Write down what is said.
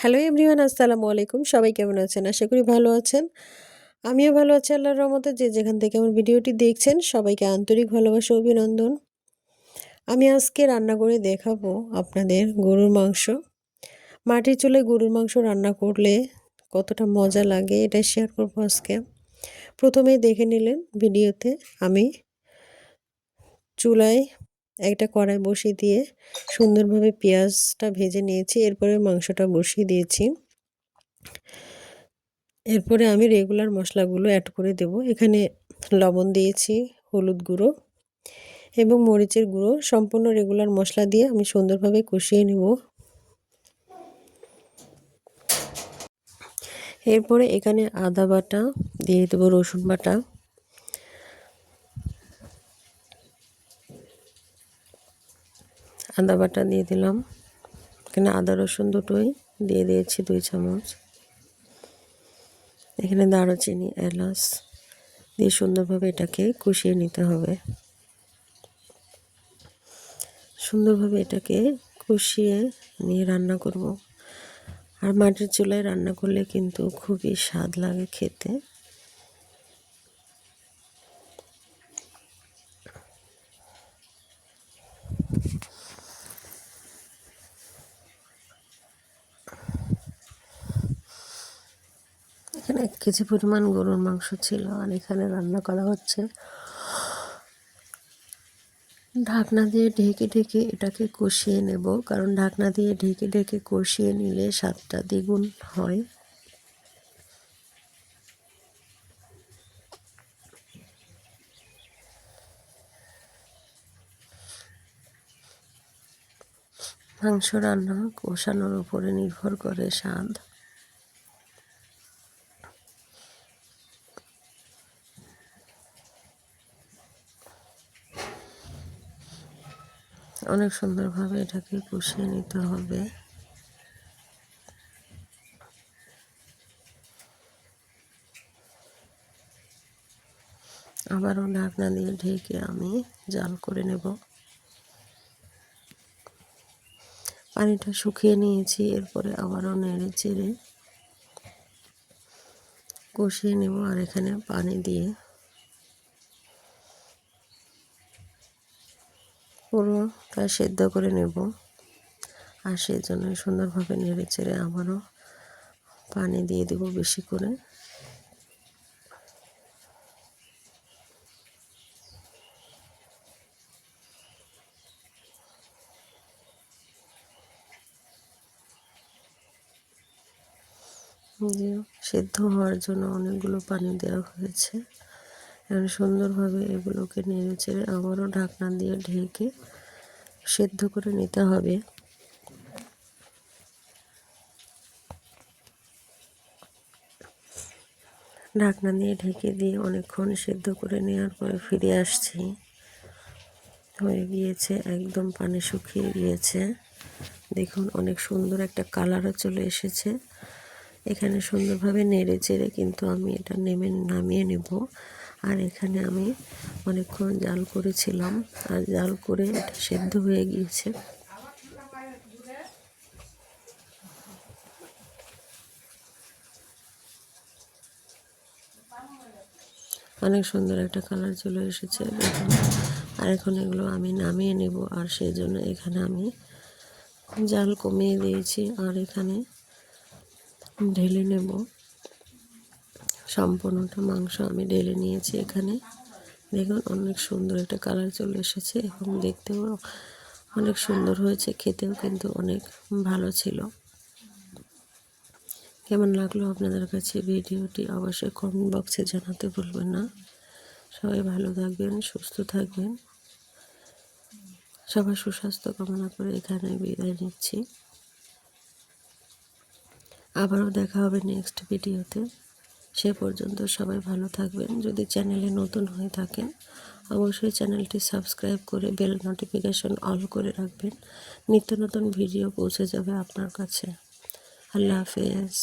Hello everyone, আসসালামু আলাইকুম। সবাই কেমন আছেন? আশা করি ভালো আছেন। আমিও ভালো আছি আল্লাহর রহমতে। যে যেখান থেকে আমার ভিডিওটি দেখছেন সবাইকে আন্তরিক ভালোবাসা ও অভিনন্দন। আমি আজকে রান্না করে দেখাবো আপনাদের গরুর মাংস। মাটির চুলায় গরুর মাংস রান্না করলে কতটা মজা লাগে এটাই শেয়ার করবো আজকে। প্রথমেই দেখে নিলেন ভিডিওতে আমি চুলায় একটা কড়াই বসিয়ে দিয়ে সুন্দরভাবে পেঁয়াজটা ভেজে নিয়েছি। এরপরে মাংসটা বসিয়ে দিয়েছি। এরপরে আমি রেগুলার মশলাগুলো অ্যাড করে দেব। এখানে লবণ দিয়েছি, হলুদ গুঁড়ো এবং মরিচের গুঁড়ো। সম্পূর্ণ রেগুলার মশলা দিয়ে আমি সুন্দরভাবে কষিয়ে নেব। এরপরে এখানে আদা বাটা দিয়ে দেবো, রসুন বাটা, আদা বাটা দিয়ে দিলাম। এখানে আদা রসুন দুটোই দিয়ে দিয়েছি 2 চামচ। এখানে দারুচিনি, এলাচ দিয়ে সুন্দরভাবে এটাকে কষিয়ে নিতে হবে। সুন্দরভাবে এটাকে কষিয়ে নিয়ে রান্না করব। আর মাটির চুলায় রান্না করলে কিন্তু খুবই স্বাদ লাগে খেতে। এখানে 1 কেজি পরিমাণ গরুর মাংস ছিল আর এখানে রান্না করা হচ্ছে। ঢাকনা দিয়ে ঢেকে ঢেকে এটাকে কষিয়ে নেব, কারণ ঢাকনা দিয়ে ঢেকে ঢেকে কষিয়ে নিলে স্বাদটা দ্বিগুণ হয়। মাংস রান্না কষানোর উপরে নির্ভর করে স্বাদ। অনেক সুন্দরভাবে এটাকে কষিয়ে নিতে হবে। আবারও ঢাকনা দিয়ে ঢেকে আমি জাল করে নেব। পানিটা শুকিয়ে নিয়েছি। এরপরে আবারও নেড়ে চেড়ে কষিয়ে নেব আর এখানে পানি দিয়ে পুরোটা সেদ্ধ করে নেব। আর সেই জন্য সুন্দরভাবে নেড়ে চেড়ে আবারও পানি দিয়ে দেব বেশি করে। সেদ্ধ হওয়ার জন্য অনেকগুলো পানি দেওয়া হয়েছে। এখন সুন্দরভাবে এগুলোকে নেড়ে চেড়ে আবারও ঢাকনা দিয়ে ঢেকে সেদ্ধ করে নিতে হবে। ঢাকনা দিয়ে ঢেকে দিয়ে অনেকক্ষণ সেদ্ধ করে নেওয়ার পরে ফিরে আসছি। হয়ে গিয়েছে, একদম পানি শুকিয়ে গিয়েছে। দেখুন অনেক সুন্দর একটা কালারও চলে এসেছে। এখানে সুন্দরভাবে নেড়ে চেড়ে কিন্তু আমি এটা নামিয়ে নেব। আর এখানে আমি অনেকক্ষণ জাল করেছিলাম আর জাল করে এটা সেদ্ধ হয়ে গিয়েছে। অনেক সুন্দর একটা কালার চলে এসেছে দেখুন। আর এখন এগুলো আমি নামিয়ে নেব। আর সেই জন্য এখানে আমি জাল কমিয়ে দিয়েছি আর এখানে ঢেলে নেব। সম্পূর্ণটা মাংস আমি ঢেলে নিয়েছি। এখানে দেখুন অনেক সুন্দর একটা কালার চলে এসেছে এবং দেখতেও অনেক সুন্দর হয়েছে, খেতেও কিন্তু অনেক ভালো ছিল। কেমন লাগলো আপনাদের কাছে ভিডিওটি অবশ্যই কমেন্ট বক্সে জানাতে ভুলবেন না। সবাই ভালো থাকবেন, সুস্থ থাকবেন। সবার সুস্বাস্থ্য কামনা করে এখানে বিদায় নিচ্ছি। আবারও দেখা হবে নেক্সট ভিডিওতে। সে পর্যন্ত সবাই ভালো থাকবেন। যদি চ্যানেলে নতুন হয়ে থাকেন অবশ্যই চ্যানেলটি সাবস্ক্রাইব করে বেল নোটিফিকেশন অল করে রাখবেন। নিত্য নতুন ভিডিও পৌঁছে যাবে আপনার কাছে। আল্লাহ হাফেজ।